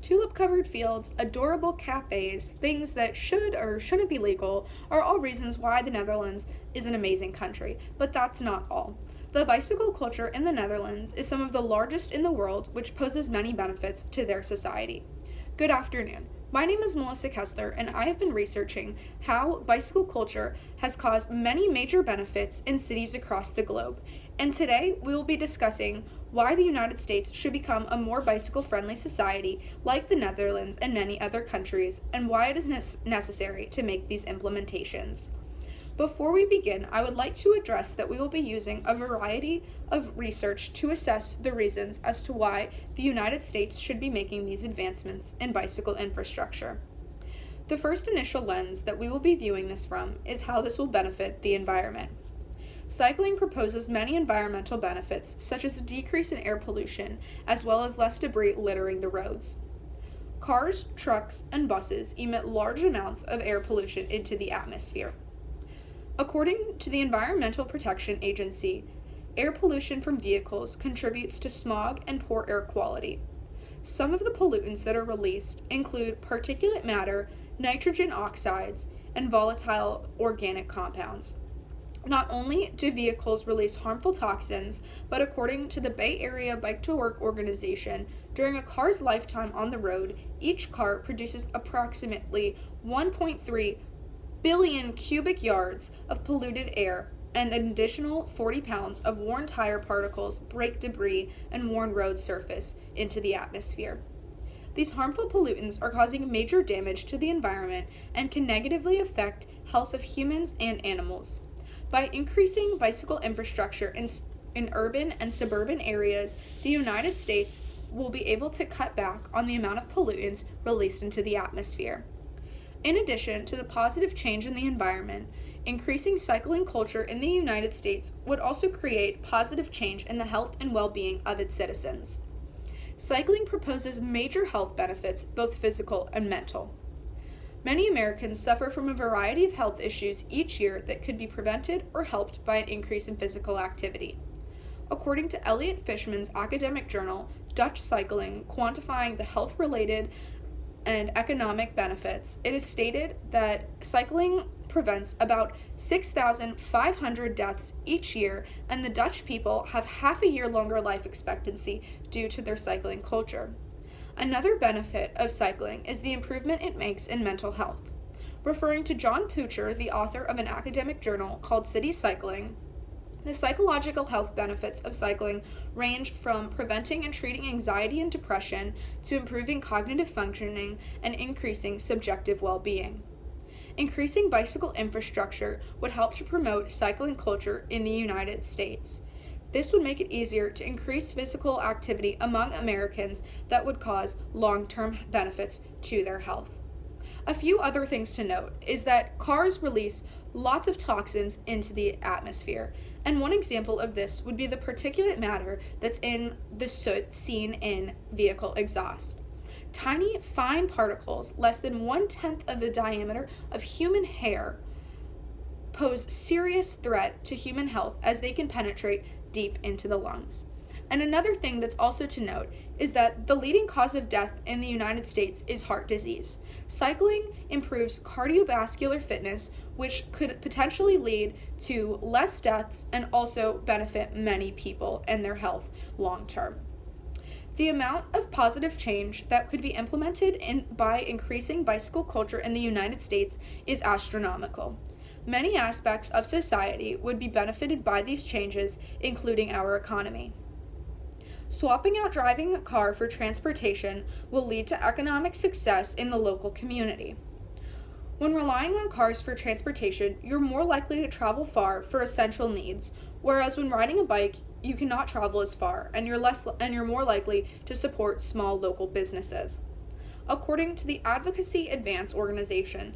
tulip-covered fields, adorable cafes, things that should or shouldn't be legal are all reasons why the Netherlands is an amazing country, but that's not all. The bicycle culture in the Netherlands is some of the largest in the world, which poses many benefits to their society. Good afternoon. My name is Melissa Kessler, and I have been researching how bicycle culture has caused many major benefits in cities across the globe. And today, we will be discussing why the United States should become a more bicycle-friendly society like the Netherlands and many other countries, and why it is necessary to make these implementations. Before we begin, I would like to address that we will be using a variety of research to assess the reasons as to why the United States should be making these advancements in bicycle infrastructure. The first initial lens that we will be viewing this from is how this will benefit the environment. Cycling proposes many environmental benefits, such as a decrease in air pollution, as well as less debris littering the roads. Cars, trucks, and buses emit large amounts of air pollution into the atmosphere. According to the Environmental Protection Agency, air pollution from vehicles contributes to smog and poor air quality. Some of the pollutants that are released include particulate matter, nitrogen oxides, and volatile organic compounds. Not only do vehicles release harmful toxins, but according to the Bay Area Bike to Work organization, during a car's lifetime on the road, each car produces approximately 1.3 billion cubic yards of polluted air, and an additional 40 pounds of worn tire particles, brake debris, and worn road surface into the atmosphere. These harmful pollutants are causing major damage to the environment and can negatively affect health of humans and animals. By increasing bicycle infrastructure in urban and suburban areas, the United States will be able to cut back on the amount of pollutants released into the atmosphere. In addition to the positive change in the environment, increasing cycling culture in the United States would also create positive change in the health and well-being of its citizens. Cycling proposes major health benefits, both physical and mental. Many Americans suffer from a variety of health issues each year that could be prevented or helped by an increase in physical activity. According to Elliot Fishman's academic journal, Dutch Cycling, Quantifying the Health-Related and Economic Benefits, it is stated that cycling prevents about 6,500 deaths each year, and the Dutch people have half a year longer life expectancy due to their cycling culture. Another benefit of cycling is the improvement it makes in mental health. Referring to John Poocher, the author of an academic journal called City Cycling, the psychological health benefits of cycling range from preventing and treating anxiety and depression to improving cognitive functioning and increasing subjective well-being. Increasing bicycle infrastructure would help to promote cycling culture in the United States. This would make it easier to increase physical activity among Americans that would cause long-term benefits to their health. A few other things to note is that cars release lots of toxins into the atmosphere, and one example of this would be the particulate matter that's in the soot seen in vehicle exhaust. Tiny, fine particles, less than 1/10 of the diameter of human hair, pose serious threat to human health as they can penetrate deep into the lungs. And another thing that's also to note is that the leading cause of death in the United States is heart disease. Cycling improves cardiovascular fitness, which could potentially lead to less deaths and also benefit many people and their health long term. The amount of positive change that could be implemented by increasing bicycle culture in the United States is astronomical. Many aspects of society would be benefited by these changes, including our economy. Swapping out driving a car for transportation will lead to economic success in the local community. When relying on cars for transportation, you're more likely to travel far for essential needs, whereas when riding a bike, you cannot travel as far, and you're more likely to support small local businesses. According to the Advocacy Advance organization,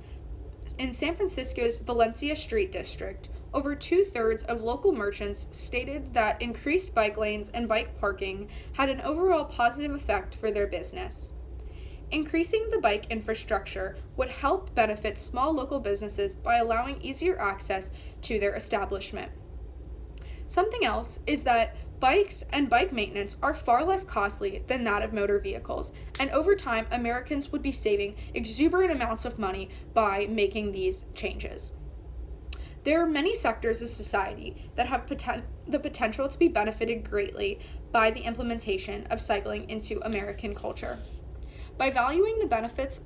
in San Francisco's Valencia Street District, over 2/3 of local merchants stated that increased bike lanes and bike parking had an overall positive effect for their business. Increasing the bike infrastructure would help benefit small local businesses by allowing easier access to their establishment. Something else is that Bikes and bike maintenance are far less costly than that of motor vehicles, and over time, Americans would be saving exuberant amounts of money by making these changes. There are many sectors of society that have the potential to be benefited greatly by the implementation of cycling into American culture. By valuing the benefits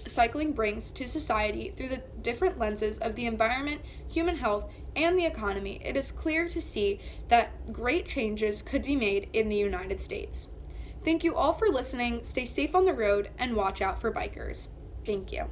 cycling brings to society through the different lenses of the environment, human health, and the economy, it is clear to see that great changes could be made in the United States. Thank you all for listening. Stay safe on the road and watch out for bikers. Thank you.